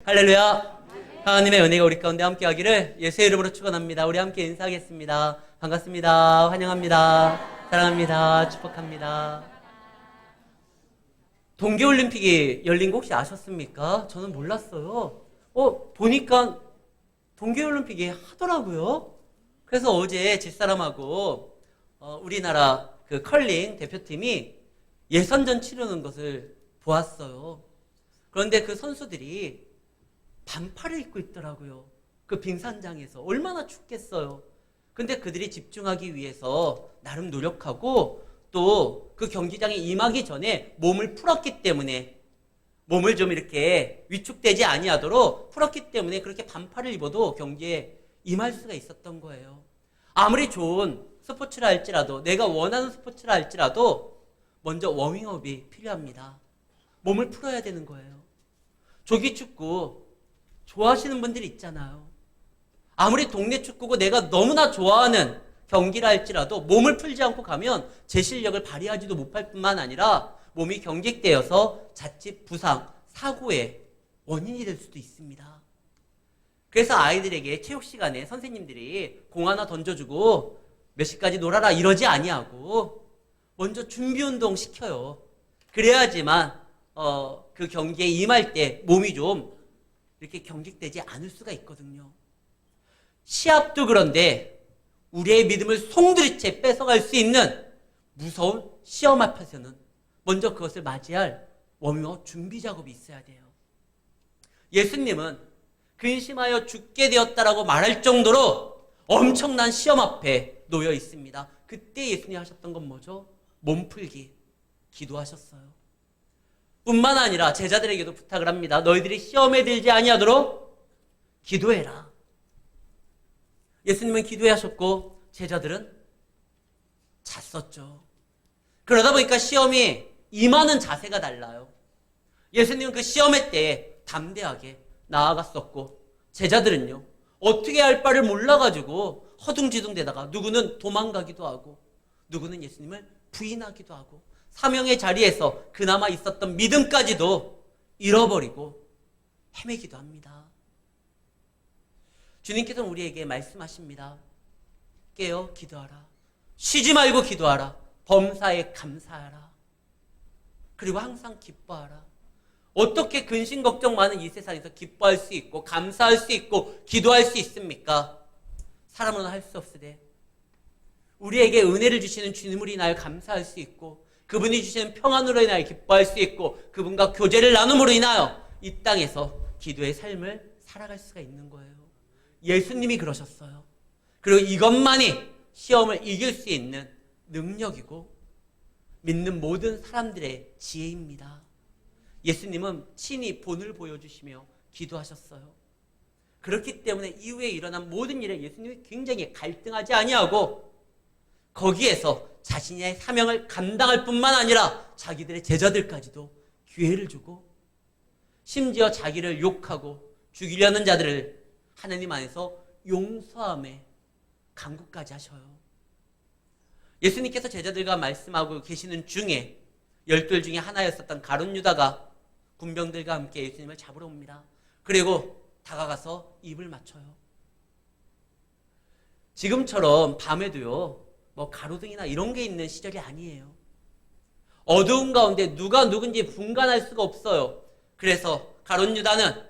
할렐루야. 하나님의 은혜가 우리 가운데 함께 하기를 예수의 이름으로 축원합니다. 우리 함께 인사하겠습니다. 반갑습니다. 환영합니다. 사랑합니다. 축복합니다. 동계올림픽이 열린 거 혹시 아셨습니까? 저는 몰랐어요. 보니까 동계올림픽이 하더라고요. 그래서 어제 집사람하고 우리나라 그 컬링 대표팀이 예선전 치르는 것을 보았어요. 그런데 그 선수들이 반팔을 입고 있더라고요. 그 빙산장에서. 얼마나 춥겠어요. 근데 그들이 집중하기 위해서 나름 노력하고 또 그 경기장에 임하기 전에 몸을 풀었기 때문에 몸을 좀 이렇게 위축되지 아니하도록 풀었기 때문에 그렇게 반팔을 입어도 경기에 임할 수가 있었던 거예요. 아무리 좋은 스포츠라 할지라도 내가 원하는 스포츠라 할지라도 먼저 워밍업이 필요합니다. 몸을 풀어야 되는 거예요. 조기축구 좋아하시는 분들이 있잖아요. 아무리 동네 축구고 내가 너무나 좋아하는 경기라 할지라도 몸을 풀지 않고 가면 제 실력을 발휘하지도 못할 뿐만 아니라 몸이 경직되어서 자칫 부상, 사고의 원인이 될 수도 있습니다. 그래서 아이들에게 체육 시간에 선생님들이 공 하나 던져주고 몇 시까지 놀아라 이러지 아니하고 먼저 준비 운동 시켜요. 그래야지만 그 경기에 임할 때 몸이 좀 이렇게 경직되지 않을 수가 있거든요. 시합도 그런데 우리의 믿음을 송두리째 뺏어갈 수 있는 무서운 시험 앞에서는 먼저 그것을 맞이할 워밍업 준비 작업이 있어야 돼요. 예수님은 근심하여 죽게 되었다라고 말할 정도로 엄청난 시험 앞에 놓여 있습니다. 그때 예수님이 하셨던 건 뭐죠? 몸풀기, 기도하셨어요. 뿐만 아니라 제자들에게도 부탁을 합니다. 너희들이 시험에 들지 아니하도록 기도해라. 예수님은 기도하셨고 제자들은 잤었죠. 그러다 보니까 시험이 임하는 자세가 달라요. 예수님은 그 시험의 때에 담대하게 나아갔었고 제자들은요. 어떻게 할 바를 몰라가지고 허둥지둥대다가 누구는 도망가기도 하고 누구는 예수님을 부인하기도 하고 사명의 자리에서 그나마 있었던 믿음까지도 잃어버리고 헤매기도 합니다. 주님께서는 우리에게 말씀하십니다. 깨어 기도하라. 쉬지 말고 기도하라. 범사에 감사하라. 그리고 항상 기뻐하라. 어떻게 근심 걱정 많은 이 세상에서 기뻐할 수 있고 감사할 수 있고 기도할 수 있습니까? 사람은 할 수 없으되 우리에게 은혜를 주시는 주님으로 인하여 감사할 수 있고 그분이 주시는 평안으로 인하여 기뻐할 수 있고 그분과 교제를 나눔으로 인하여 이 땅에서 기도의 삶을 살아갈 수가 있는 거예요. 예수님이 그러셨어요. 그리고 이것만이 시험을 이길 수 있는 능력이고 믿는 모든 사람들의 지혜입니다. 예수님은 친히 본을 보여주시며 기도하셨어요. 그렇기 때문에 이후에 일어난 모든 일에 예수님이 굉장히 갈등하지 아니하고 거기에서 자신의 사명을 감당할 뿐만 아니라 자기들의 제자들까지도 기회를 주고 심지어 자기를 욕하고 죽이려는 자들을 하나님 안에서 용서함에 간구까지 하셔요. 예수님께서 제자들과 말씀하고 계시는 중에 12 중에 하나였었던 가룟 유다가 군병들과 함께 예수님을 잡으러 옵니다. 그리고 다가가서 입을 맞춰요. 지금처럼 밤에도요, 뭐 가로등이나 이런 게 있는 시절이 아니에요. 어두운 가운데 누가 누군지 분간할 수가 없어요. 그래서 가룟 유다는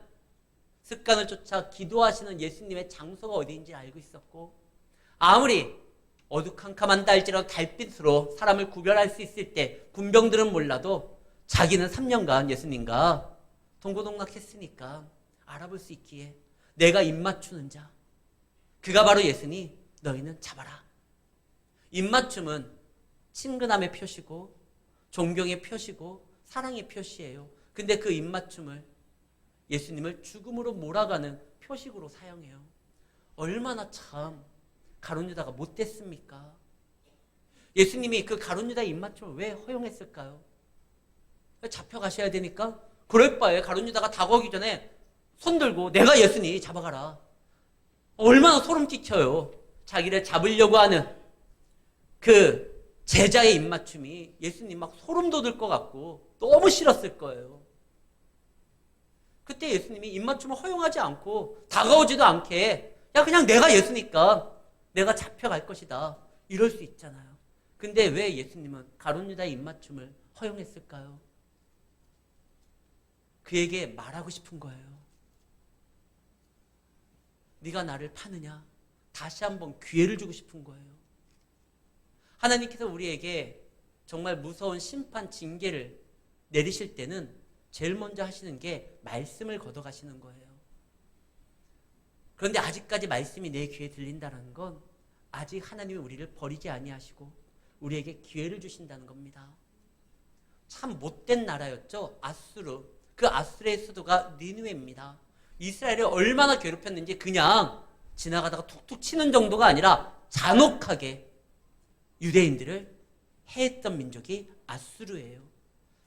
습관을 쫓아 기도하시는 예수님의 장소가 어디인지 알고 있었고 아무리 어두컴컴한다 할지라도 달빛으로 사람을 구별할 수 있을 때 군병들은 몰라도 자기는 3년간 예수님과 동고동락했으니까 알아볼 수 있기에 내가 입맞추는 자 그가 바로 예수니 너희는 잡아라. 입맞춤은 친근함의 표시고 존경의 표시고 사랑의 표시예요. 근데 그 입맞춤을 예수님을 죽음으로 몰아가는 표식으로 사용해요. 얼마나 참 가룟 유다가 못됐습니까? 예수님이 그 가룟 유다의 입맞춤을 왜 허용했을까요? 잡혀가셔야 되니까? 그럴 바에 가룟 유다가 다가오기 전에 손 들고 내가 예수니 잡아가라. 얼마나 소름 끼쳐요. 자기를 잡으려고 하는 그 제자의 입맞춤이 예수님 막 소름 돋을 것 같고 너무 싫었을 거예요. 그때 예수님이 입맞춤을 허용하지 않고 다가오지도 않게 야 그냥 내가 예수니까 내가 잡혀갈 것이다 이럴 수 있잖아요. 근데 왜 예수님은 가룟 유다의 입맞춤을 허용했을까요? 그에게 말하고 싶은 거예요. 네가 나를 파느냐? 다시 한번 기회를 주고 싶은 거예요. 하나님께서 우리에게 정말 무서운 심판, 징계를 내리실 때는 제일 먼저 하시는 게 말씀을 걷어가시는 거예요. 그런데 아직까지 말씀이 내 귀에 들린다는 건 아직 하나님이 우리를 버리지 아니하시고 우리에게 기회를 주신다는 겁니다. 참 못된 나라였죠. 아수르. 그 아수르의 수도가 니느웨입니다. 이스라엘을 얼마나 괴롭혔는지 그냥 지나가다가 툭툭 치는 정도가 아니라 잔혹하게 유대인들을 해했던 민족이 아수르예요.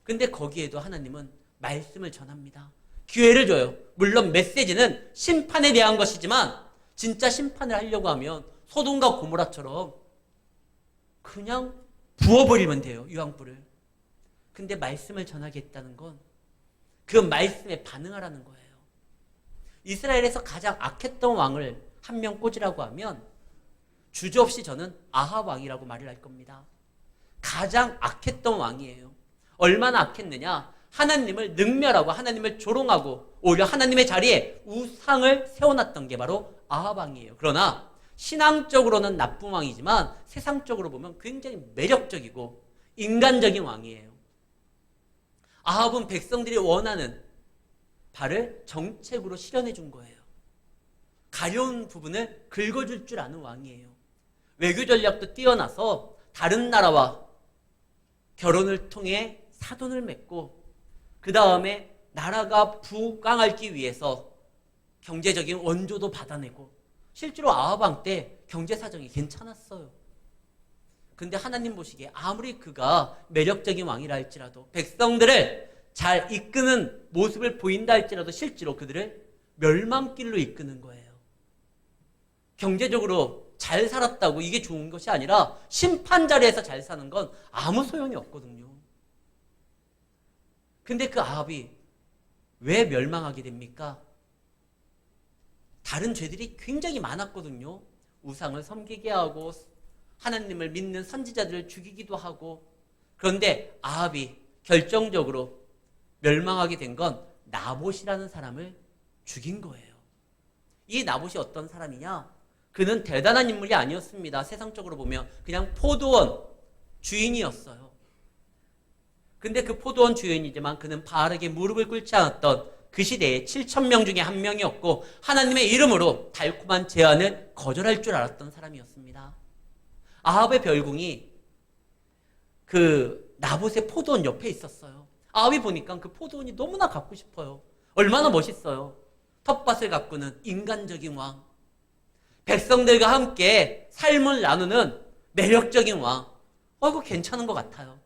근데 거기에도 하나님은 말씀을 전합니다. 기회를 줘요. 물론 메시지는 심판에 대한 것이지만 진짜 심판을 하려고 하면 소돔과 고모라처럼 그냥 부어버리면 돼요. 유황불을. 근데 말씀을 전하겠다는 건 그 말씀에 반응하라는 거예요. 이스라엘에서 가장 악했던 왕을 한 명 꽂으라고 하면 주저없이 저는 아합 왕이라고 말을 할 겁니다. 가장 악했던 왕이에요. 얼마나 악했느냐? 하나님을 능멸하고 하나님을 조롱하고 오히려 하나님의 자리에 우상을 세워놨던 게 바로 아합 왕이에요. 그러나 신앙적으로는 나쁜 왕이지만 세상적으로 보면 굉장히 매력적이고 인간적인 왕이에요. 아합은 백성들이 원하는 바를 정책으로 실현해 준 거예요. 가려운 부분을 긁어줄 줄 아는 왕이에요. 외교 전략도 뛰어나서 다른 나라와 결혼을 통해 사돈을 맺고 그 다음에 나라가 부강하기 위해서 경제적인 원조도 받아내고 실제로 아합 왕 때 경제 사정이 괜찮았어요. 근데 하나님 보시기에 아무리 그가 매력적인 왕이라 할지라도 백성들을 잘 이끄는 모습을 보인다 할지라도 실제로 그들을 멸망길로 이끄는 거예요. 경제적으로 잘 살았다고 이게 좋은 것이 아니라 심판 자리에서 잘 사는 건 아무 소용이 없거든요. 근데 그 아합이 왜 멸망하게 됩니까? 다른 죄들이 굉장히 많았거든요. 우상을 섬기게 하고 하나님을 믿는 선지자들을 죽이기도 하고. 그런데 아합이 결정적으로 멸망하게 된 건 나봇이라는 사람을 죽인 거예요. 이 나봇이 어떤 사람이냐? 그는 대단한 인물이 아니었습니다. 세상적으로 보면 그냥 포도원 주인이었어요. 근데 그 포도원 주인이지만 그는 바르게 무릎을 꿇지 않았던 그 시대에 7,000명 중에 한 명이었고 하나님의 이름으로 달콤한 제안을 거절할 줄 알았던 사람이었습니다. 아합의 별궁이 그 나봇의 포도원 옆에 있었어요. 아합이 보니까 그 포도원이 너무나 갖고 싶어요. 얼마나 멋있어요. 텃밭을 가꾸는 인간적인 왕. 백성들과 함께 삶을 나누는 매력적인 왕. 이거 괜찮은 것 같아요.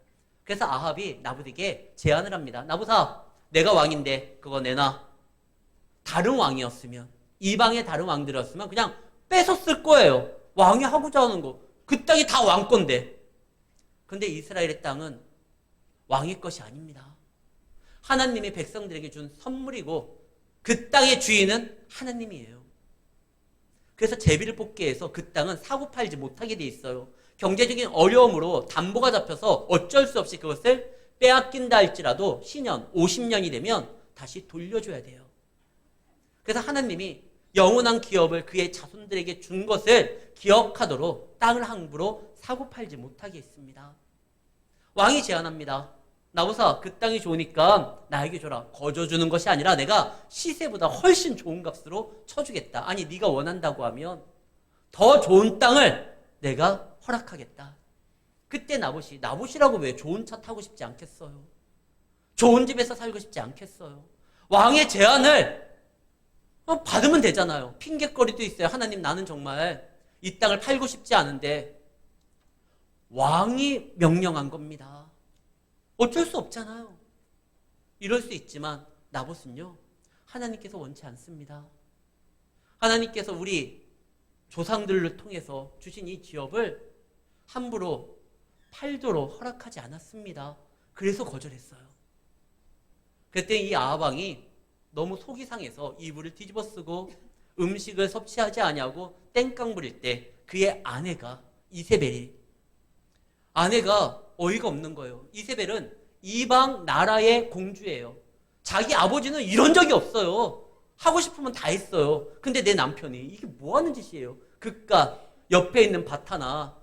그래서 아합이 나봇에게 제안을 합니다. 나봇아, 내가 왕인데 그거 내놔. 다른 왕이었으면, 이방의 다른 왕들이었으면 그냥 뺏었을 거예요. 왕이 하고자 하는 거. 그 땅이 다 왕 건데. 근데 이스라엘의 땅은 왕의 것이 아닙니다. 하나님이 백성들에게 준 선물이고 그 땅의 주인은 하나님이에요. 그래서 제비를 뽑기 위해서 그 땅은 사고 팔지 못하게 돼 있어요. 경제적인 어려움으로 담보가 잡혀서 어쩔 수 없이 그것을 빼앗긴다 할지라도 시년 50년이 되면 다시 돌려줘야 돼요. 그래서 하나님이 영원한 기업을 그의 자손들에게 준 것을 기억하도록 땅을 함부로 사고 팔지 못하게 했습니다. 왕이 제안합니다. 나보사, 그 땅이 좋으니까 나에게 줘라. 거저주는 것이 아니라 내가 시세보다 훨씬 좋은 값으로 쳐주겠다. 아니 네가 원한다고 하면 더 좋은 땅을 내가 허락하겠다. 그때 나봇이라고 왜 좋은 차 타고 싶지 않겠어요? 좋은 집에서 살고 싶지 않겠어요? 왕의 제안을 받으면 되잖아요. 핑계거리도 있어요. 하나님, 나는 정말 이 땅을 팔고 싶지 않은데 왕이 명령한 겁니다. 어쩔 수 없잖아요. 이럴 수 있지만 나봇은요, 하나님께서 원치 않습니다. 하나님께서 우리 조상들을 통해서 주신 이 기업을 함부로 팔도록 허락하지 않았습니다. 그래서 거절했어요. 그때 이 아합 왕이 너무 속이 상해서 이불을 뒤집어 쓰고 음식을 섭취하지 아니하고 땡깡 부릴 때 그의 아내가 이세벨이 아내가 어이가 없는 거예요. 이세벨은 이방 나라의 공주예요. 자기 아버지는 이런 적이 없어요. 하고 싶으면 다 했어요. 근데 내 남편이 이게 뭐 하는 짓이에요? 그깟 옆에 있는 밭 하나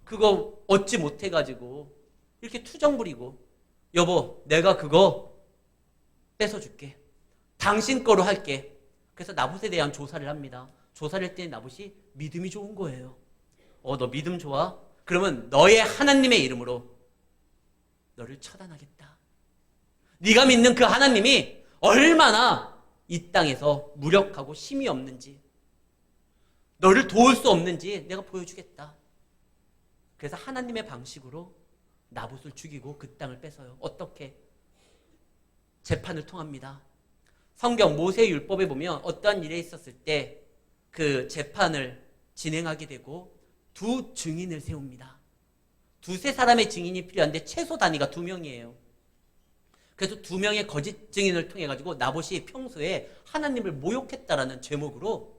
그거 얻지 못해가지고 이렇게 투정 부리고 여보 내가 그거 뺏어줄게. 당신 거로 할게. 그래서 나봇에 대한 조사를 합니다. 조사를 했더니 나봇이 믿음이 좋은 거예요. 너 믿음 좋아? 그러면 너의 하나님의 이름으로 너를 처단하겠다. 네가 믿는 그 하나님이 얼마나 이 땅에서 무력하고 힘이 없는지 너를 도울 수 없는지 내가 보여주겠다. 그래서 하나님의 방식으로 나봇을 죽이고 그 땅을 뺏어요. 어떻게? 재판을 통합니다. 성경 모세의 율법에 보면 어떠한 일에 있었을 때 그 재판을 진행하게 되고 두 증인을 세웁니다. 두세 사람의 증인이 필요한데 최소 단위가 2명이에요. 그래서 2명의 거짓 증인을 통해 가지고 나봇이 평소에 하나님을 모욕했다라는 제목으로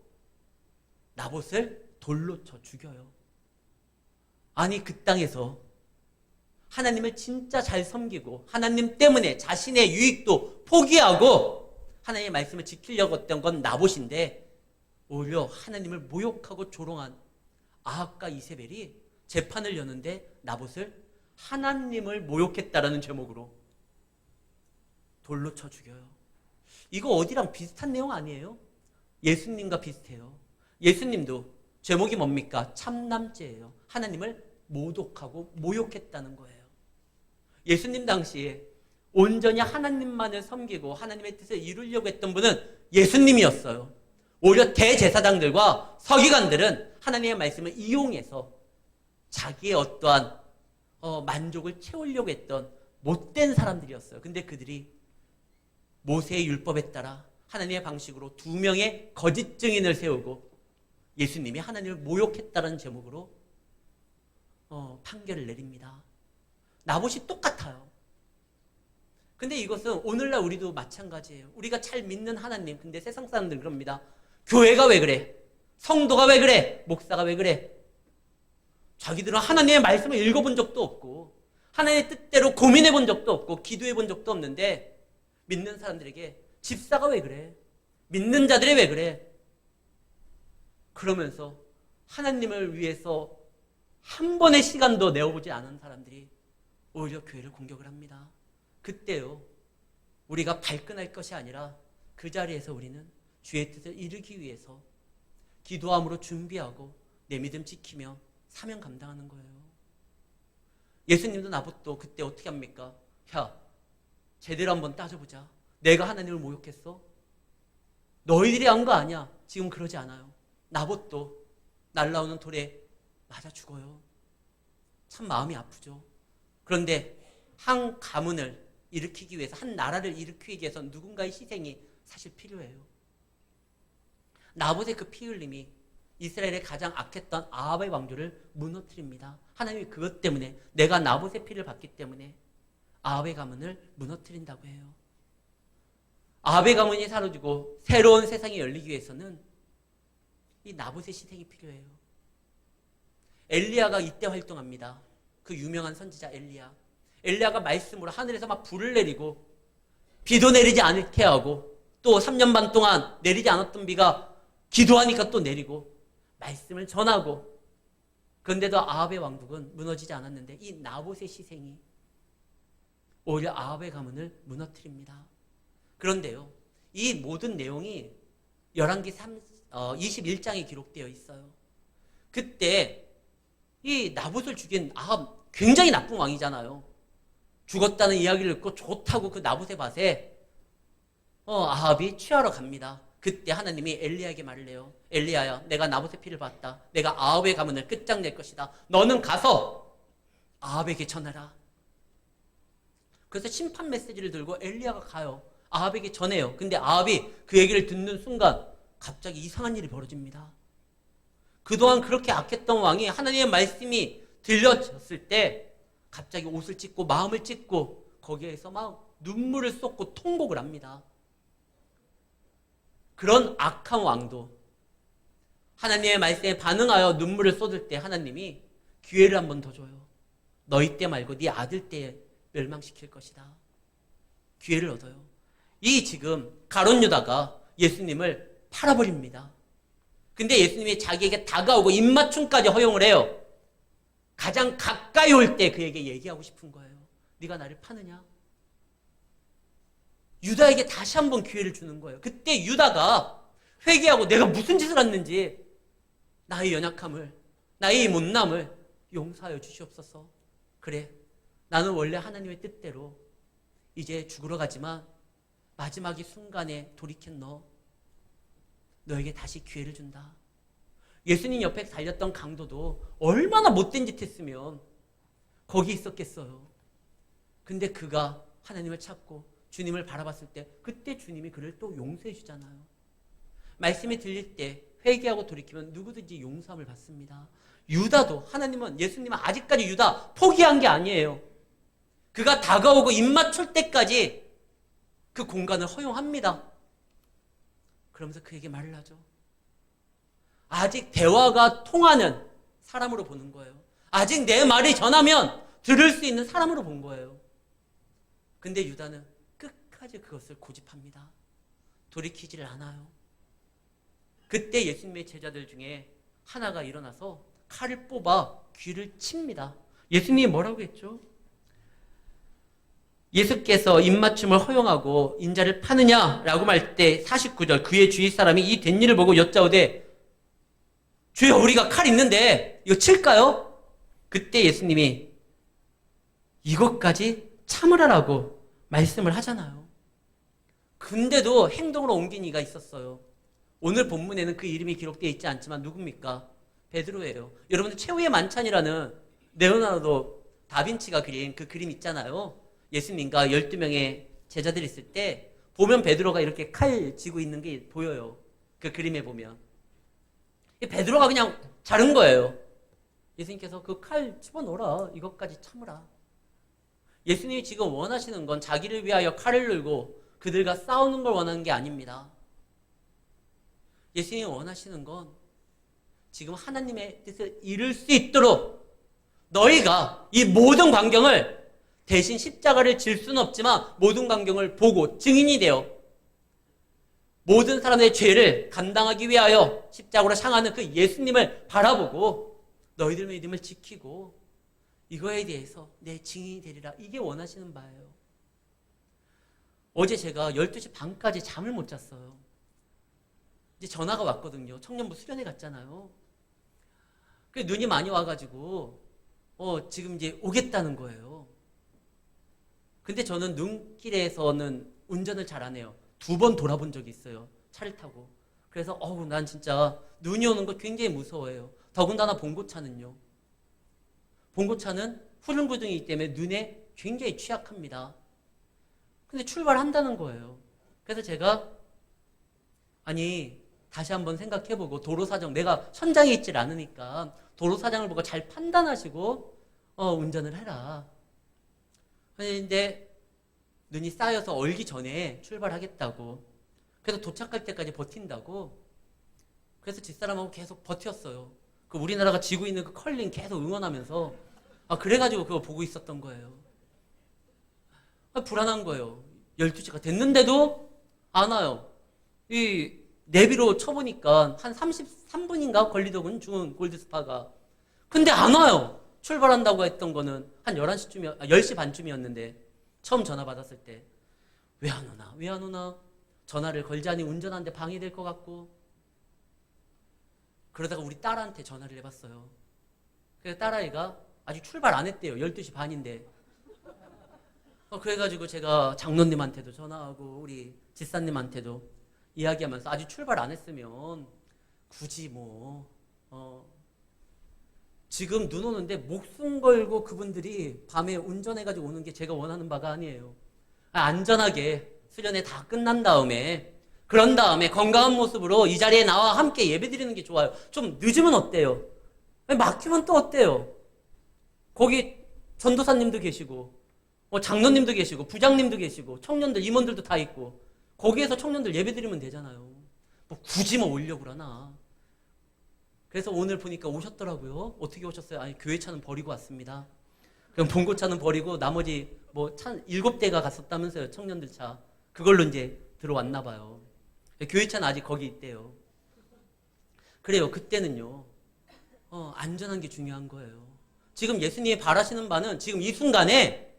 나봇을 돌로 쳐 죽여요. 아니 그 땅에서 하나님을 진짜 잘 섬기고 하나님 때문에 자신의 유익도 포기하고 하나님의 말씀을 지키려고 했던 건 나봇인데 오히려 하나님을 모욕하고 조롱한 아합과 이세벨이 재판을 여는데 나봇을 하나님을 모욕했다라는 제목으로 돌로 쳐 죽여요. 이거 어디랑 비슷한 내용 아니에요? 예수님과 비슷해요. 예수님도 제목이 뭡니까? 참남죄예요. 하나님을 모독하고 모욕했다는 거예요. 예수님 당시에 온전히 하나님만을 섬기고 하나님의 뜻을 이루려고 했던 분은 예수님이었어요. 오히려 대제사장들과 서기관들은 하나님의 말씀을 이용해서 자기의 어떠한 만족을 채우려고 했던 못된 사람들이었어요. 근데 그들이 모세의 율법에 따라 하나님의 방식으로 2명의 거짓 증인을 세우고 예수님이 하나님을 모욕했다는 제목으로 판결을 내립니다. 나봇이 똑같아요. 근데 이것은 오늘날 우리도 마찬가지예요. 우리가 잘 믿는 하나님, 근데 세상 사람들은 그럽니다. 교회가 왜 그래? 성도가 왜 그래? 목사가 왜 그래? 자기들은 하나님의 말씀을 읽어본 적도 없고 하나님의 뜻대로 고민해 본 적도 없고 기도해 본 적도 없는데 믿는 사람들에게 집사가 왜 그래? 믿는 자들이 왜 그래? 그러면서 하나님을 위해서 한 번의 시간도 내어보지 않은 사람들이 오히려 교회를 공격을 합니다. 그때요, 우리가 발끈할 것이 아니라 그 자리에서 우리는 주의 뜻을 이루기 위해서 기도함으로 준비하고 내 믿음 지키며 사명 감당하는 거예요. 예수님도 나봇도 그때 어떻게 합니까? 야, 제대로 한번 따져보자. 내가 하나님을 모욕했어? 너희들이 한 거 아니야. 지금 그러지 않아요. 나봇도 날라오는 돌에 맞아 죽어요. 참 마음이 아프죠. 그런데 한 가문을 일으키기 위해서, 한 나라를 일으키기 위해서 누군가의 희생이 사실 필요해요. 나봇의 그 피 흘림이 이스라엘의 가장 악했던 아합의 왕조를 무너뜨립니다. 하나님이 그것 때문에, 내가 나봇의 피를 받기 때문에 아합의 가문을 무너뜨린다고 해요. 아합의 가문이 사라지고 새로운 세상이 열리기 위해서는 이 나봇의 희생이 필요해요. 엘리야가 이때 활동합니다. 그 유명한 선지자 엘리야. 엘리야가 말씀으로 하늘에서 막 불을 내리고 비도 내리지 않게 하고 또 3년 반 동안 내리지 않았던 비가 기도하니까 또 내리고 말씀을 전하고, 그런데도 아합의 왕국은 무너지지 않았는데 이 나봇의 희생이 오히려 아합의 가문을 무너뜨립니다. 그런데요, 이 모든 내용이 열왕기 21장에 기록되어 있어요. 그때 이 나봇을 죽인 아합, 굉장히 나쁜 왕이잖아요. 죽었다는 이야기를 듣고 좋다고 그 나봇의 밭에 아합이 취하러 갑니다. 그때 하나님이 엘리야에게 말을 해요. 엘리야야, 내가 나봇의 피를 봤다. 내가 아합의 가문을 끝장낼 것이다. 너는 가서 아합에게 전해라. 그래서 심판 메시지를 들고 엘리야가 가요. 아합에게 전해요. 근데 아합이 그 얘기를 듣는 순간 갑자기 이상한 일이 벌어집니다. 그동안 그렇게 악했던 왕이 하나님의 말씀이 들려졌을 때 갑자기 옷을 찢고 마음을 찢고 거기에서 막 눈물을 쏟고 통곡을 합니다. 그런 악한 왕도 하나님의 말씀에 반응하여 눈물을 쏟을 때 하나님이 기회를 한 번 더 줘요. 너희 때 말고 네 아들 때에 멸망시킬 것이다. 기회를 얻어요. 이 지금 가룟 유다가 예수님을 팔아버립니다. 근데 예수님이 자기에게 다가오고 입맞춤까지 허용을 해요. 가장 가까이 올 때 그에게 얘기하고 싶은 거예요. 네가 나를 파느냐? 유다에게 다시 한번 기회를 주는 거예요. 그때 유다가 회개하고 내가 무슨 짓을 했는지 나의 연약함을, 나의 못남을 용서하여 주시옵소서. 그래, 나는 원래 하나님의 뜻대로 이제 죽으러 가지만 마지막의 순간에 돌이킨 너에게 다시 기회를 준다. 예수님 옆에 달렸던 강도도 얼마나 못된 짓 했으면 거기 있었겠어요. 근데 그가 하나님을 찾고 주님을 바라봤을 때 그때 주님이 그를 또 용서해 주잖아요. 말씀이 들릴 때 회개하고 돌이키면 누구든지 용서함을 받습니다. 유다도 하나님은 예수님은 아직까지 유다 포기한 게 아니에요. 그가 다가오고 입맞출 때까지 그 공간을 허용합니다. 그러면서 그에게 말을 하죠. 아직 대화가 통하는 사람으로 보는 거예요. 아직 내 말이 전하면 들을 수 있는 사람으로 본 거예요. 근데 유다는 끝까지 그것을 고집합니다. 돌이키지를 않아요. 그때 예수님의 제자들 중에 하나가 일어나서 칼을 뽑아 귀를 칩니다. 예수님이 뭐라고 했죠? 예수께서 입맞춤을 허용하고 인자를 파느냐라고 말 때 49절 그의 주위 사람이 이 된 일을 보고 여짜오되 주여 우리가 칼 있는데 이거 칠까요? 그때 예수님이 이것까지 참으라라고 말씀을 하잖아요. 근데도 행동으로 옮긴 이가 있었어요. 오늘 본문에는 그 이름이 기록되어 있지 않지만 누굽니까? 베드로예요. 여러분들 최후의 만찬이라는 레오나르도 다빈치가 그린 그 그림 있잖아요. 예수님과 12명의 제자들이 있을 때 보면 베드로가 이렇게 칼 쥐고 있는 게 보여요. 그 그림에 보면. 베드로가 그냥 자른 거예요. 예수님께서 그 칼 집어넣어라. 이것까지 참으라. 예수님이 지금 원하시는 건 자기를 위하여 칼을 들고 그들과 싸우는 걸 원하는 게 아닙니다. 예수님이 원하시는 건 지금 하나님의 뜻을 이룰 수 있도록 너희가 이 모든 광경을 대신 십자가를 질 수는 없지만 모든 광경을 보고 증인이 되어 모든 사람의 죄를 감당하기 위하여 십자가로 향하는 그 예수님을 바라보고 너희들 믿음을 지키고 이거에 대해서 내 증인이 되리라. 이게 원하시는 바예요. 어제 제가 12시 반까지 잠을 못 잤어요. 이제 전화가 왔거든요. 청년부 수련회 갔잖아요. 그 눈이 많이 와가지고 지금 이제 오겠다는 거예요. 근데 저는 눈길에서는 운전을 잘 안 해요. 2번 돌아본 적이 있어요. 차를 타고. 그래서 난 진짜 눈이 오는 거 굉장히 무서워해요. 더군다나 봉고차는요. 봉고차는 후륜구동이기 때문에 눈에 굉장히 취약합니다. 근데 출발한다는 거예요. 그래서 제가 다시 한번 생각해보고 도로사정, 내가 현장에 있질 않으니까 도로사정을 보고 잘 판단하시고 운전을 해라. 근데 눈이 쌓여서 얼기 전에 출발하겠다고. 그래서 도착할 때까지 버틴다고. 그래서 집사람하고 계속 버텼어요. 그 우리나라가 지고 있는 그 컬링 계속 응원하면서 그래가지고 그거 보고 있었던 거예요. 불안한 거예요. 12시가 됐는데도 안 와요. 이 내비로 쳐보니까 한 33분인가 걸리더군 중은 골드스파가. 근데 안 와요. 출발한다고 했던 거는 한 10시 반쯤이었는데 처음 전화 받았을 때 왜 안 오나? 왜 안 오나? 전화를 걸자니 운전하는데 방해될 것 같고. 그러다가 우리 딸한테 전화를 해봤어요. 그래서 딸아이가 아직 출발 안 했대요. 12시 반인데. 그래가지고 제가 장로님한테도 전화하고 우리 집사님한테도 이야기하면서 아직 출발 안 했으면 굳이 지금 눈 오는데 목숨 걸고 그분들이 밤에 운전해가지고 오는 게 제가 원하는 바가 아니에요. 안전하게 수련회 다 끝난 다음에 그런 다음에 건강한 모습으로 이 자리에 나와 함께 예배드리는 게 좋아요. 좀 늦으면 어때요? 막히면 또 어때요? 거기 전도사님도 계시고 장로님도 계시고 부장님도 계시고 청년들 임원들도 다 있고 거기에서 청년들 예배드리면 되잖아요. 뭐 굳이 뭐 오려고 그러나. 그래서 오늘 보니까 오셨더라고요. 어떻게 오셨어요? 아니, 교회 차는 버리고 왔습니다. 그럼 봉고차는 버리고 나머지 뭐 차 7대가 갔었다면서요. 청년들 차. 그걸로 이제 들어왔나 봐요. 교회 차는 아직 거기 있대요. 그래요. 그때는요. 안전한 게 중요한 거예요. 지금 예수님이 바라시는 바는 지금 이 순간에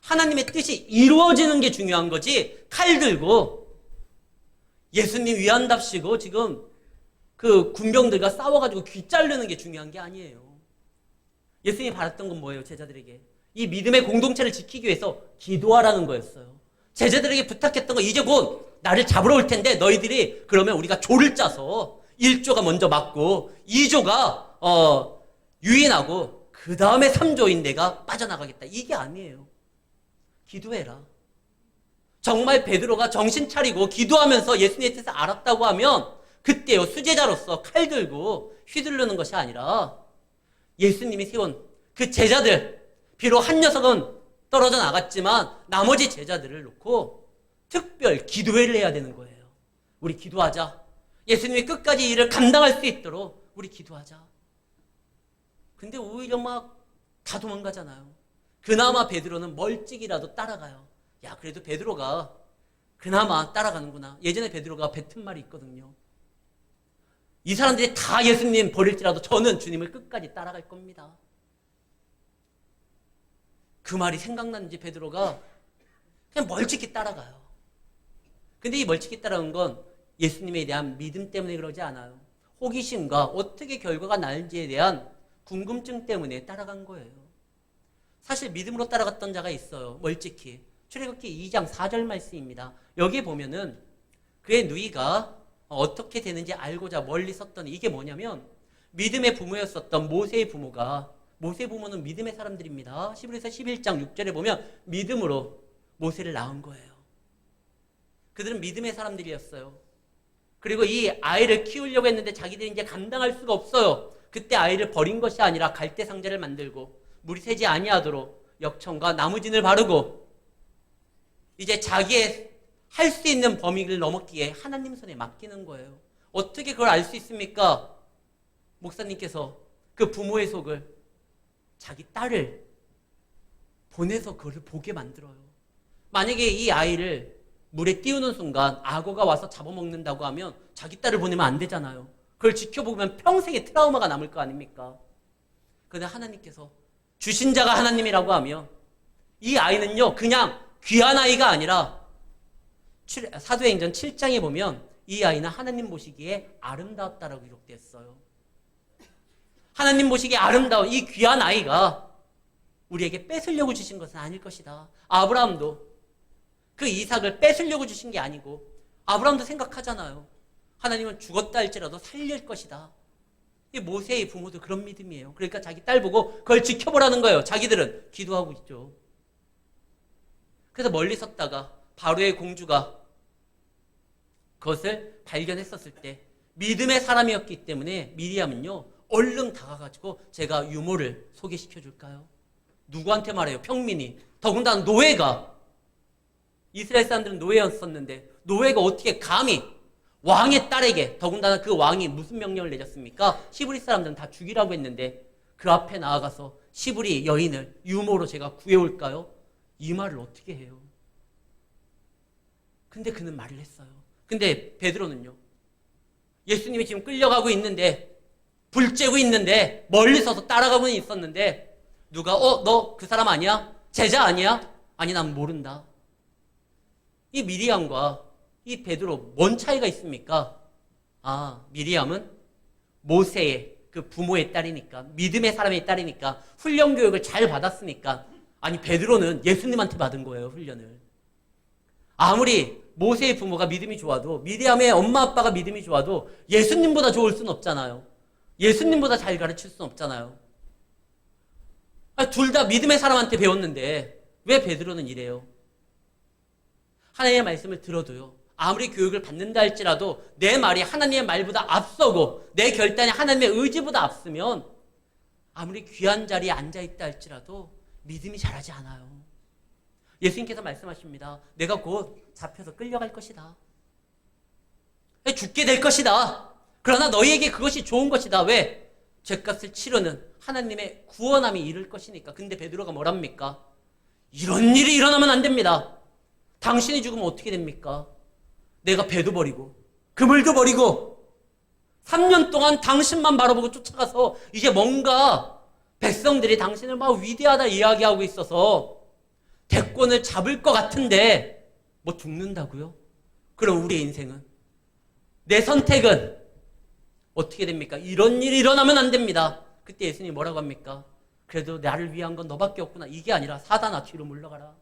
하나님의 뜻이 이루어지는 게 중요한 거지, 칼 들고 예수님 위한답시고 지금 그 군병들과 싸워가지고 귀 자르는 게 중요한 게 아니에요. 예수님이 바랐던 건 뭐예요? 제자들에게 이 믿음의 공동체를 지키기 위해서 기도하라는 거였어요. 제자들에게 부탁했던 거, 이제 곧 나를 잡으러 올 텐데 너희들이 그러면 우리가 조를 짜서 1조가 먼저 맞고 2조가 유인하고 그 다음에 3조인 내가 빠져나가겠다. 이게 아니에요. 기도해라. 정말 베드로가 정신 차리고 기도하면서 예수님의 뜻을 알았다고 하면 그때요, 수제자로서 칼 들고 휘두르는 것이 아니라 예수님이 세운 그 제자들, 비록 한 녀석은 떨어져 나갔지만 나머지 제자들을 놓고 특별 기도회를 해야 되는 거예요. 우리 기도하자. 예수님이 끝까지 일을 감당할 수 있도록 우리 기도하자. 근데 오히려 막 다 도망가잖아요. 그나마 베드로는 멀찍이라도 따라가요. 야, 그래도 베드로가 그나마 따라가는구나. 예전에 베드로가 뱉은 말이 있거든요. 이 사람들이 다 예수님 버릴지라도 저는 주님을 끝까지 따라갈 겁니다. 그 말이 생각났는지 베드로가 그냥 멀찍이 따라가요. 근데 이 멀찍이 따라온 건 예수님에 대한 믿음 때문에 그러지 않아요. 호기심과 어떻게 결과가 나는지에 대한 궁금증 때문에 따라간 거예요. 사실 믿음으로 따라갔던 자가 있어요. 멀찍이. 출애굽기 2장 4절 말씀입니다. 여기에 보면은 그의 누이가 어떻게 되는지 알고자 멀리 섰더니, 이게 뭐냐면 믿음의 부모였었던 모세의 부모가, 모세의 부모는 믿음의 사람들입니다. 히브리서 11장 6절에 보면 믿음으로 모세를 낳은 거예요. 그들은 믿음의 사람들이었어요. 그리고 이 아이를 키우려고 했는데 자기들이 이제 감당할 수가 없어요. 그때 아이를 버린 것이 아니라 갈대 상자를 만들고 물이 새지 아니하도록 역청과 나무진을 바르고 이제 자기의 할 수 있는 범위를 넘었기에 하나님 손에 맡기는 거예요. 어떻게 그걸 알 수 있습니까? 목사님께서 그 부모의 속을 자기 딸을 보내서 그걸 보게 만들어요. 만약에 이 아이를 물에 띄우는 순간 악어가 와서 잡아먹는다고 하면 자기 딸을 보내면 안 되잖아요. 그걸 지켜보면 평생의 트라우마가 남을 거 아닙니까? 그런데 하나님께서 주신 자가 하나님이라고 하면 이 아이는요, 그냥 귀한 아이가 아니라 사도행전 7장에 보면 이 아이는 하나님 보시기에 아름다웠다라고 기록되었어요. 하나님 보시기에 아름다운 이 귀한 아이가 우리에게 뺏으려고 주신 것은 아닐 것이다. 아브라함도 그 이삭을 뺏으려고 주신 게 아니고, 아브라함도 생각하잖아요. 하나님은 죽었다 할지라도 살릴 것이다. 이 모세의 부모도 그런 믿음이에요. 그러니까 자기 딸 보고 그걸 지켜보라는 거예요. 자기들은 기도하고 있죠. 그래서 멀리 섰다가 바로의 공주가 그것을 발견했었을 때 믿음의 사람이었기 때문에 미리암은요, 얼른 다가가지고 제가 유모를 소개시켜 줄까요? 누구한테 말해요? 평민이. 더군다나 노예가. 이스라엘 사람들은 노예였었는데 노예가 어떻게 감히 왕의 딸에게, 더군다나 그 왕이 무슨 명령을 내렸습니까? 시브리 사람들은 다 죽이라고 했는데 그 앞에 나아가서 시브리 여인을 유모로 제가 구해올까요? 이 말을 어떻게 해요? 근데 그는 말을 했어요. 근데 베드로는요, 예수님이 지금 끌려가고 있는데, 불 쬐고 있는데, 멀리 서서 따라가고는 있었는데 누가 너 그 사람 아니야? 제자 아니야? 아니, 난 모른다. 이 미리암과 이 베드로 뭔 차이가 있습니까? 아, 미리암은 모세의 그 부모의 딸이니까, 믿음의 사람의 딸이니까, 훈련 교육을 잘 받았으니까. 아니, 베드로는 예수님한테 받은 거예요, 훈련을. 아무리 모세의 부모가 믿음이 좋아도, 미리암의 엄마 아빠가 믿음이 좋아도 예수님보다 좋을 수는 없잖아요. 예수님보다 잘 가르칠 수는 없잖아요. 둘 다 믿음의 사람한테 배웠는데 왜 베드로는 이래요? 하나님의 말씀을 들어도요, 아무리 교육을 받는다 할지라도 내 말이 하나님의 말보다 앞서고 내 결단이 하나님의 의지보다 앞서면 아무리 귀한 자리에 앉아있다 할지라도 믿음이 자라지 않아요. 예수님께서 말씀하십니다. 내가 곧 잡혀서 끌려갈 것이다. 죽게 될 것이다. 그러나 너희에게 그것이 좋은 것이다. 왜? 죄값을 치르는 하나님의 구원함이 이를 것이니까. 근데 베드로가 뭐랍니까? 이런 일이 일어나면 안 됩니다. 당신이 죽으면 어떻게 됩니까? 내가 배도 버리고 그물도 버리고 3년 동안 당신만 바라보고 쫓아가서 이제 뭔가 백성들이 당신을 막 위대하다 이야기하고 있어서 대권을 잡을 것 같은데 뭐 죽는다고요? 그럼 우리의 인생은, 내 선택은 어떻게 됩니까? 이런 일이 일어나면 안 됩니다. 그때 예수님이 뭐라고 합니까? 그래도 나를 위한 건 너밖에 없구나. 이게 아니라 사단아 뒤로 물러가라.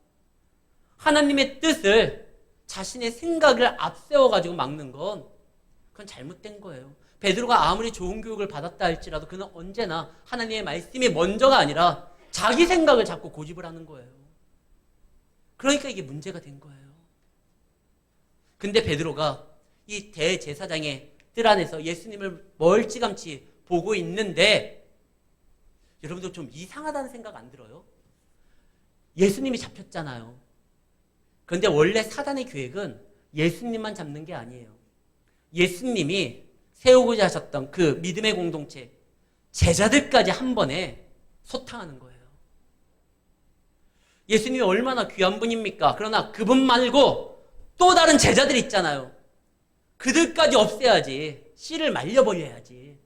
하나님의 뜻을 자신의 생각을 앞세워가지고 막는 건 그건 잘못된 거예요. 베드로가 아무리 좋은 교육을 받았다 할지라도 그는 언제나 하나님의 말씀이 먼저가 아니라 자기 생각을 자꾸 고집을 하는 거예요. 그러니까 이게 문제가 된 거예요. 근데 베드로가 이 대제사장의 뜰 안에서 예수님을 멀찌감치 보고 있는데 여러분들 좀 이상하다는 생각 안 들어요? 예수님이 잡혔잖아요. 그런데 원래 사단의 계획은 예수님만 잡는 게 아니에요. 예수님이 세우고자 하셨던 그 믿음의 공동체, 제자들까지 한 번에 소탕하는 거예요. 예수님이 얼마나 귀한 분입니까? 그러나 그분 말고 또 다른 제자들 있잖아요. 그들까지 없애야지. 씨를 말려버려야지.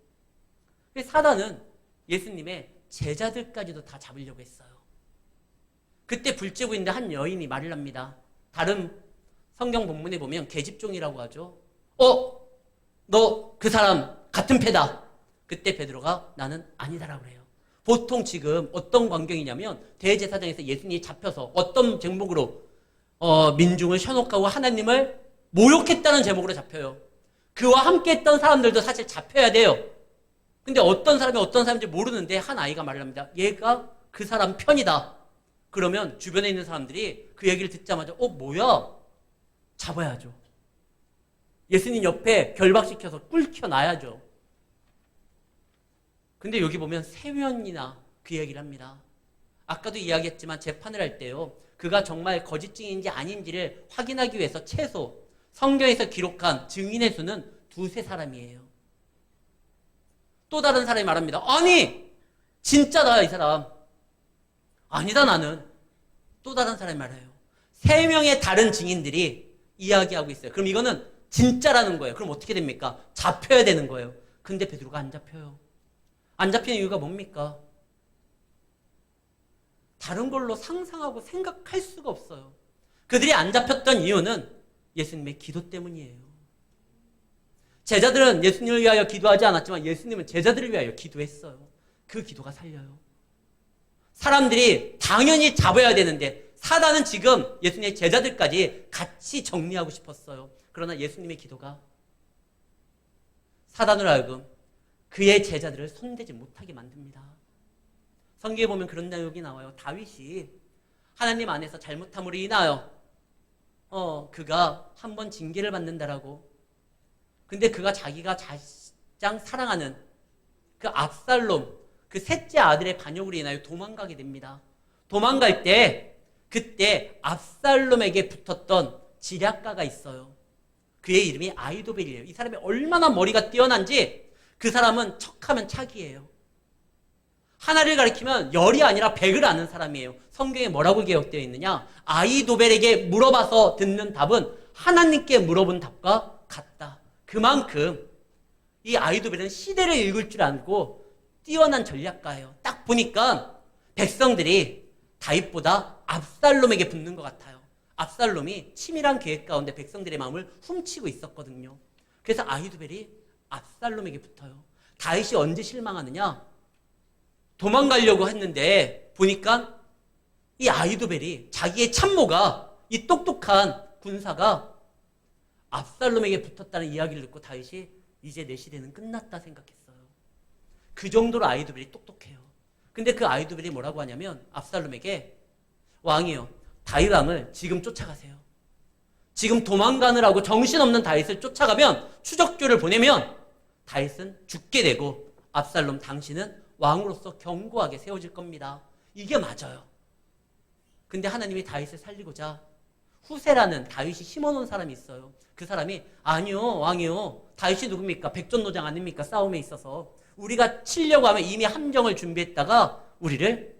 사단은 예수님의 제자들까지도 다 잡으려고 했어요. 그때 불쬐고 있는데 한 여인이 말을 합니다. 다른 성경 본문에 보면 계집종이라고 하죠. 너 그 사람 같은 패다. 그때 베드로가 나는 아니다라고 그래요. 보통 지금 어떤 광경이냐면 대제사장에서 예수님이 잡혀서 어떤 제목으로 민중을 현혹하고 하나님을 모욕했다는 제목으로 잡혀요. 그와 함께 했던 사람들도 사실 잡혀야 돼요. 근데 어떤 사람이 어떤 사람인지 모르는데 한 아이가 말을 합니다. 얘가 그 사람 편이다. 그러면 주변에 있는 사람들이 그 얘기를 듣자마자 뭐야? 잡아야죠. 예수님 옆에 결박시켜서 꿀켜놔야죠. 근데 여기 보면 세면이나 그 얘기를 합니다. 아까도 이야기했지만 재판을 할 때요. 그가 정말 거짓 증인인지 아닌지를 확인하기 위해서 최소 성경에서 기록한 증인의 수는 2-3사람이에요. 또 다른 사람이 말합니다. 아니! 진짜다 이 사람. 아니다 나는. 또 다른 사람이 말해요. 3명의 다른 증인들이 이야기하고 있어요. 그럼 이거는 진짜라는 거예요. 그럼 어떻게 됩니까? 잡혀야 되는 거예요. 근데 베드로가 안 잡혀요. 안 잡히는 이유가 뭡니까? 다른 걸로 상상하고 생각할 수가 없어요. 그들이 안 잡혔던 이유는 예수님의 기도 때문이에요. 제자들은 예수님을 위하여 기도하지 않았지만 예수님은 제자들을 위하여 기도했어요. 그 기도가 살려요. 사람들이 당연히 잡아야 되는데 사단은 지금 예수님의 제자들까지 같이 정리하고 싶었어요. 그러나 예수님의 기도가 사단으로 하여금 그의 제자들을 손대지 못하게 만듭니다. 성경에 보면 그런 내용이 나와요. 다윗이 하나님 안에서 잘못함으로 인하여 그가 한 번 징계를 받는다라고. 근데 그가 자기가 가장 사랑하는 그 압살롬, 그 셋째 아들의 반역으로 인하여 도망가게 됩니다. 도망갈 때 그때 압살롬에게 붙었던 지략가가 있어요. 그의 이름이 아히도벨이에요. 이 사람이 얼마나 머리가 뛰어난지 그 사람은 척하면 착이에요. 하나를 가리키면 열이 아니라 백을 아는 사람이에요. 성경에 뭐라고 기록되어 있느냐? 아히도벨에게 물어봐서 듣는 답은 하나님께 물어본 답과 같다. 그만큼 이 아히도벨은 시대를 읽을 줄 알고 뛰어난 전략가예요. 딱 보니까 백성들이 다윗보다 압살롬에게 붙는 것 같아요. 압살롬이 치밀한 계획 가운데 백성들의 마음을 훔치고 있었거든요. 그래서 아히도벨이 압살롬에게 붙어요. 다윗이 언제 실망하느냐? 도망가려고 했는데 보니까 이 아히도벨이 자기의 참모가 이 똑똑한 군사가 압살롬에게 붙었다는 이야기를 듣고 다윗이 이제 내 시대는 끝났다 생각했어요. 그 정도로 아히도벨이 똑똑해요. 근데 그 아히도벨이 뭐라고 하냐면 압살롬에게 왕이요. 다윗 왕을 지금 쫓아가세요. 지금 도망가느라고 정신없는 다윗을 쫓아가면 추적조를 보내면 다윗은 죽게 되고 압살롬 당신은 왕으로서 견고하게 세워질 겁니다. 이게 맞아요. 근데 하나님이 다윗을 살리고자 후세라는 다윗이 심어놓은 사람이 있어요. 그 사람이 아니요 왕이요 다윗이 누굽니까? 백전노장 아닙니까? 싸움에 있어서 우리가 치려고 하면 이미 함정을 준비했다가 우리를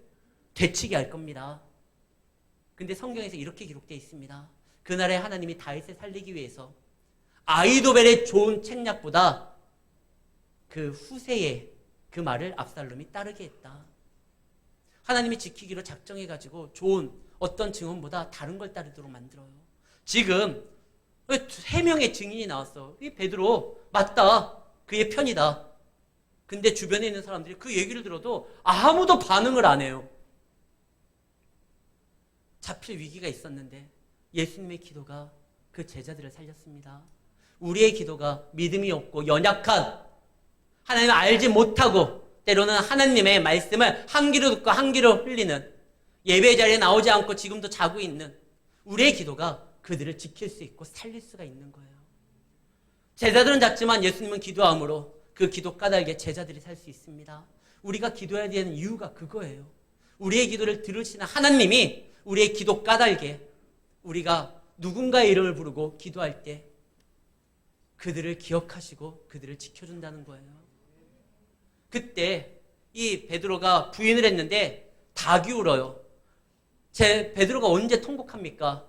되치게 할 겁니다. 근데 성경에서 이렇게 기록되어 있습니다. 그날에 하나님이 다윗을 살리기 위해서 아이도벨의 좋은 책략보다 그 후세의 그 말을 압살롬이 따르게 했다. 하나님이 지키기로 작정해가지고 좋은 어떤 증언보다 다른 걸 따르도록 만들어요. 지금 3명의 증인이 나왔어. 이 베드로 맞다. 그의 편이다. 근데 주변에 있는 사람들이 그 얘기를 들어도 아무도 반응을 안 해요. 잡힐 위기가 있었는데 예수님의 기도가 그 제자들을 살렸습니다. 우리의 기도가 믿음이 없고 연약한, 하나님을 알지 못하고 때로는 하나님의 말씀을 한 귀로 듣고 한 귀로 흘리는, 예배 자리에 나오지 않고 지금도 자고 있는 우리의 기도가 그들을 지킬 수 있고 살릴 수가 있는 거예요. 제자들은 잤지만 예수님은 기도함으로 그 기도 까닭에 제자들이 살 수 있습니다. 우리가 기도해야 되는 이유가 그거예요. 우리의 기도를 들으시는 하나님이 우리의 기도 까닭에 우리가 누군가의 이름을 부르고 기도할 때 그들을 기억하시고 그들을 지켜준다는 거예요. 그때 이 베드로가 부인을 했는데 닭이 울어요. 베드로가 언제 통곡합니까?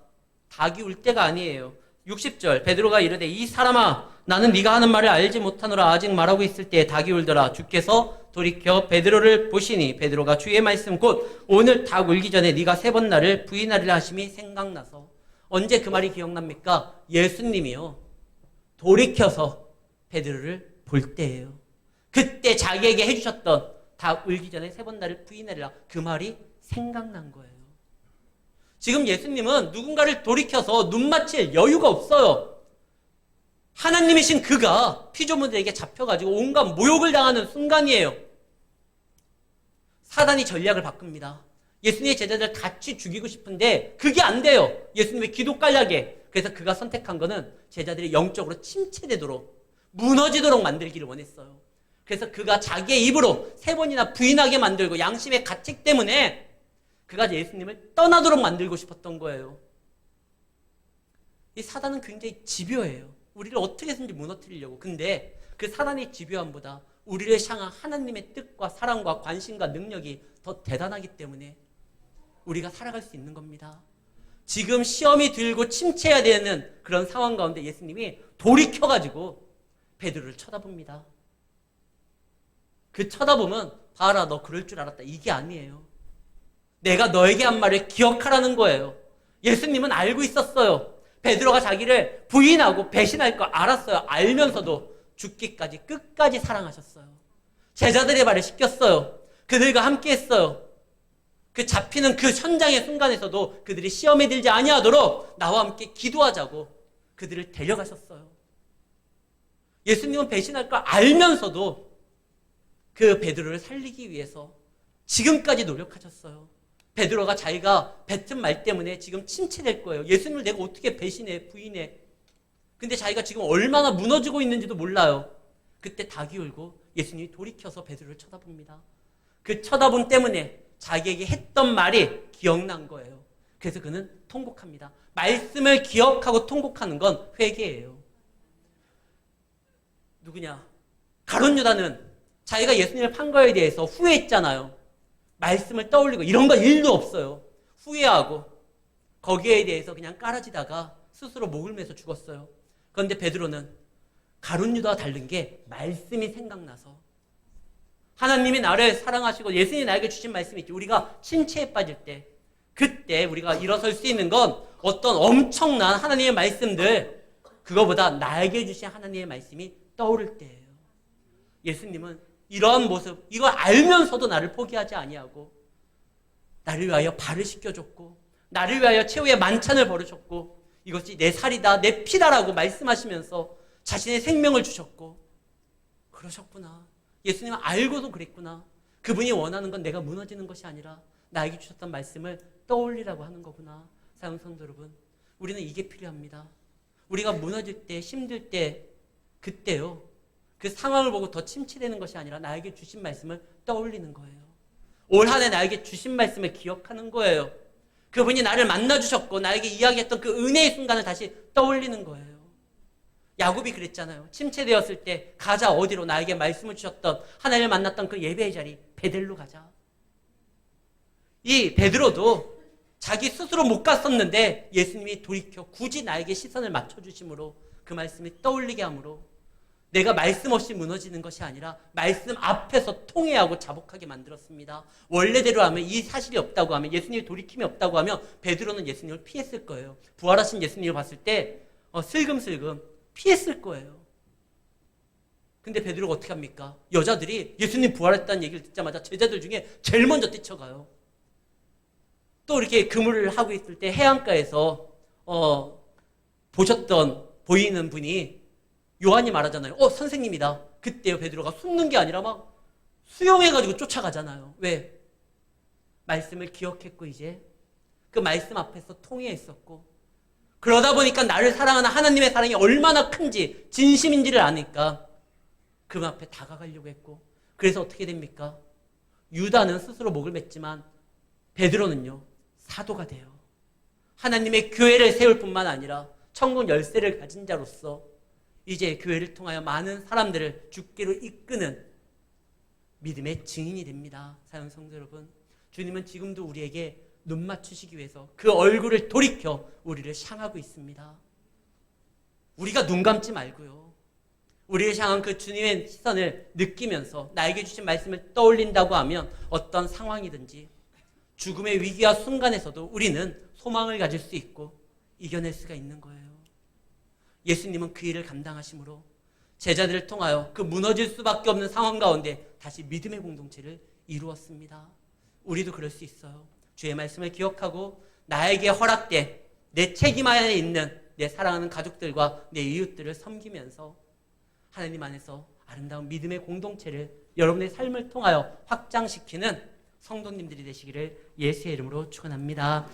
닭이 울 때가 아니에요. 60절 베드로가 이르되 이 사람아 나는 네가 하는 말을 알지 못하노라. 아직 말하고 있을 때에 닭이 울더라. 주께서 돌이켜 베드로를 보시니 베드로가 주의 말씀 곧 오늘 닭 울기 전에 네가 3번 나를 부인하리라 하심이 생각나서. 언제 그 말이 기억납니까? 예수님이요 돌이켜서 베드로를 볼 때예요. 그때 자기에게 해주셨던 닭 울기 전에 3번 나를 부인하리라 그 말이 생각난 거예요. 지금 예수님은 누군가를 돌이켜서 눈 맞힐 여유가 없어요. 하나님이신 그가 피조물들에게 잡혀가지고 온갖 모욕을 당하는 순간이에요. 사단이 전략을 바꿉니다. 예수님의 제자들 같이 죽이고 싶은데 그게 안 돼요. 예수님의 기도 까닭에. 그래서 그가 선택한 거는 제자들이 영적으로 침체되도록 무너지도록 만들기를 원했어요. 그래서 그가 자기의 입으로 3번이나 부인하게 만들고 양심의 가책 때문에 그가 예수님을 떠나도록 만들고 싶었던 거예요. 이 사단은 굉장히 집요해요. 우리를 어떻게 해서든지 무너뜨리려고. 근데 그 사단의 집요함보다 우리를 향한 하나님의 뜻과 사랑과 관심과 능력이 더 대단하기 때문에 우리가 살아갈 수 있는 겁니다. 지금 시험이 들고 침체해야 되는 그런 상황 가운데 예수님이 돌이켜가지고 베드로를 쳐다봅니다. 그 쳐다보면 봐라 너 그럴 줄 알았다 이게 아니에요. 내가 너에게 한 말을 기억하라는 거예요. 예수님은 알고 있었어요. 베드로가 자기를 부인하고 배신할 거 알았어요. 알면서도 죽기까지 끝까지 사랑하셨어요. 제자들의 말을 시켰어요. 그들과 함께 했어요. 그 잡히는 그 현장의 순간에서도 그들이 시험에 들지 아니하도록 나와 함께 기도하자고 그들을 데려가셨어요. 예수님은 배신할 걸 알면서도 그 베드로를 살리기 위해서 지금까지 노력하셨어요. 베드로가 자기가 뱉은 말 때문에 지금 침체될 거예요. 예수님을 내가 어떻게 배신해, 부인해. 근데 자기가 지금 얼마나 무너지고 있는지도 몰라요. 그때 닭이 울고 예수님이 돌이켜서 베드로를 쳐다봅니다. 그 쳐다본 때문에 자기에게 했던 말이 기억난 거예요. 그래서 그는 통곡합니다. 말씀을 기억하고 통곡하는 건 회개예요. 누구냐? 가룟 유다는 자기가 예수님을 판 거에 대해서 후회했잖아요. 말씀을 떠올리고 이런 거 일도 없어요. 후회하고 거기에 대해서 그냥 깔아지다가 스스로 목을 매서 죽었어요. 그런데 베드로는 가룟 유다와 다른 게 말씀이 생각나서 하나님이 나를 사랑하시고 예수님이 나에게 주신 말씀이 있지. 우리가 침체에 빠질 때 그때 우리가 일어설 수 있는 건 어떤 엄청난 하나님의 말씀들 그거보다 나에게 주신 하나님의 말씀이 떠오를 때예요. 예수님은 이러한 모습, 이걸 알면서도 나를 포기하지 아니하고 나를 위하여 발을 씻겨줬고 나를 위하여 최후의 만찬을 벌으셨고 이것이 내 살이다, 내 피다라고 말씀하시면서 자신의 생명을 주셨고 그러셨구나. 예수님은 알고도 그랬구나. 그분이 원하는 건 내가 무너지는 것이 아니라 나에게 주셨던 말씀을 떠올리라고 하는 거구나. 사랑하는 성도 여러분, 우리는 이게 필요합니다. 우리가 무너질 때, 힘들 때 그때요. 그 상황을 보고 더 침체되는 것이 아니라 나에게 주신 말씀을 떠올리는 거예요. 올 한 해 나에게 주신 말씀을 기억하는 거예요. 그분이 나를 만나주셨고 나에게 이야기했던 그 은혜의 순간을 다시 떠올리는 거예요. 야곱이 그랬잖아요. 침체되었을 때 가자, 어디로? 나에게 말씀을 주셨던, 하나님을 만났던 그 예배의 자리, 베델로 가자. 이 베드로도 자기 스스로 못 갔었는데 예수님이 돌이켜 굳이 나에게 시선을 맞춰주심으로 그 말씀이 떠올리게 함으로 내가 말씀 없이 무너지는 것이 아니라 말씀 앞에서 통회하고 자복하게 만들었습니다. 원래대로 하면, 이 사실이 없다고 하면, 예수님의 돌이킴이 없다고 하면 베드로는 예수님을 피했을 거예요. 부활하신 예수님을 봤을 때 슬금슬금 피했을 거예요. 근데 베드로가 어떻게 합니까? 여자들이 예수님 부활했다는 얘기를 듣자마자 제자들 중에 제일 먼저 뛰쳐가요. 또 이렇게 그물을 하고 있을 때 해안가에서 보이는 분이 요한이 말하잖아요. 선생님이다. 그때요 베드로가 숨는 게 아니라 막 수용해가지고 쫓아가잖아요. 왜? 말씀을 기억했고 이제 그 말씀 앞에서 통회했었고, 그러다 보니까 나를 사랑하는 하나님의 사랑이 얼마나 큰지 진심인지를 아니까 그 앞에 다가가려고 했고, 그래서 어떻게 됩니까? 유다는 스스로 목을 맸지만 베드로는요 사도가 돼요. 하나님의 교회를 세울 뿐만 아니라 천국 열쇠를 가진 자로서 이제 교회를 통하여 많은 사람들을 주께로 이끄는 믿음의 증인이 됩니다. 사랑하는 성도 여러분, 주님은 지금도 우리에게 눈 맞추시기 위해서 그 얼굴을 돌이켜 우리를 향하고 있습니다. 우리가 눈 감지 말고요, 우리를 향한 그 주님의 시선을 느끼면서 나에게 주신 말씀을 떠올린다고 하면 어떤 상황이든지 죽음의 위기와 순간에서도 우리는 소망을 가질 수 있고 이겨낼 수가 있는 거예요. 예수님은 그 일을 감당하심으로 제자들을 통하여 그 무너질 수밖에 없는 상황 가운데 다시 믿음의 공동체를 이루었습니다. 우리도 그럴 수 있어요. 주의 말씀을 기억하고 나에게 허락된 내 책임 안에 있는 내 사랑하는 가족들과 내 이웃들을 섬기면서 하나님 안에서 아름다운 믿음의 공동체를 여러분의 삶을 통하여 확장시키는 성도님들이 되시기를 예수의 이름으로 축원합니다.